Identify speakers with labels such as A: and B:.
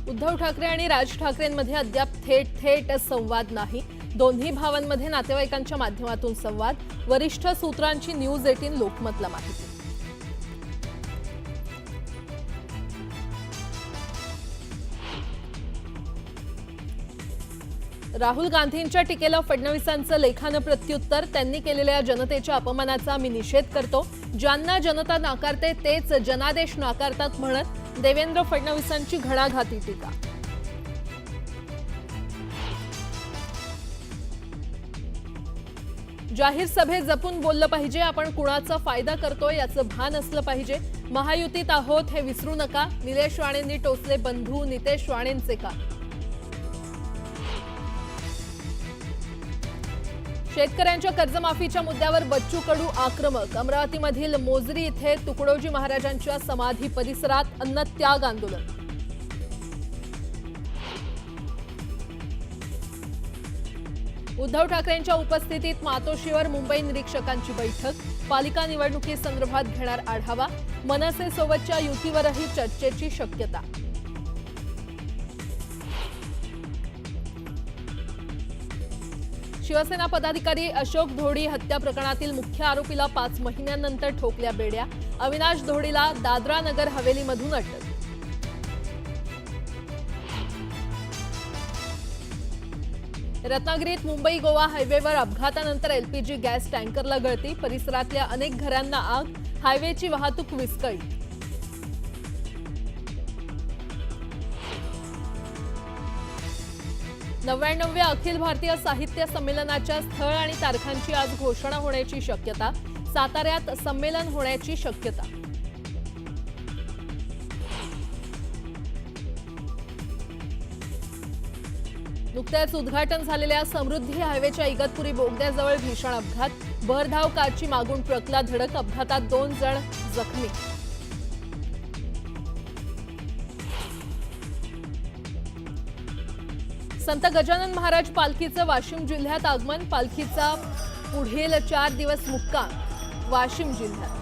A: उद्धव ठाकरे आणि राज ठाकरेंमध्ये अद्याप थेट संवाद नाही। दोन्ही भावांमध्ये नातेवाईकांच्या माध्यमातून संवाद। वरिष्ठ सूत्रांची न्यूज 18 लोकमतला माहिती। राहुल गांधींच्या टीकेला फडणवीसांचं लेखानं प्रत्युत्तर। त्यांनी केलेल्या जनतेच्या अपमानाचा मी निषेध करतो। ज्यांना जनता नाकारते तेच जनादेश नाकारतात म्हणत देवेंद्र फडणवीसांची घणाघाती टीका। जाहीर सभेत जपून बोललं पाहिजे। आपण कुणाचा फायदा करतोय याचं भान असलं पाहिजे। महायुतीत आहोत हे विसरू नका। निलेश राणेंनी टोचले बंधू नितेश राणेंचे का। शेतकऱ्यांच्या कर्जमाफीच्या मुद्द्यावर बच्चू कडू आक्रमक। अमरावतीमधील मोजरी इथे तुकडोजी महाराजांच्या समाधी परिसरात अन्नत्याग आंदोलन। उद्धव ठाकरेंच्या उपस्थितीत मातोश्रीवर मुंबई निरीक्षकांची बैठक। पालिका निवडणुकीसंदर्भात घेणार आढावा। मनसे सोबतच्या युतीवरही चर्चेची शक्यता। शिवसेना पदाधिकारी अशोक धोडी हत्या प्रकरणातील मुख्य आरोपीला 5 महिन्यांनंतर ठोकल्या बेड्या। अविनाश धोडीला दादरा नगर हवेलीमधून अटक। रत्नागिरीत मुंबई गोवा हायवेवर अपघातानंतर एलपीजी गॅस टँकरला गळती। परिसरातल्या अनेक घरांना आग। हायवेची वाहतूक विस्कळीत। नव्याण्णव्या अखिल भारतीय साहित्य संमेलनाच्या स्थळ आणि तारखांची आज घोषणा होण्याची शक्यता। साताऱ्यात संमेलन होण्याची शक्यता। नुकत्याच उद्घाटन झालेल्या समृद्धी हायवेच्या इगतपुरी बोगद्याजवळ भीषण अपघात। भरधाव कारची मागून ट्रकला धडक। अपघातात 2 जण जखमी। संत गजानन महाराज पालखीचं वाशिम जिल्ह्यात आगमन। पालखीचा पुढील 4 दिवस मुक्काम वाशिम जिल्ह्यात।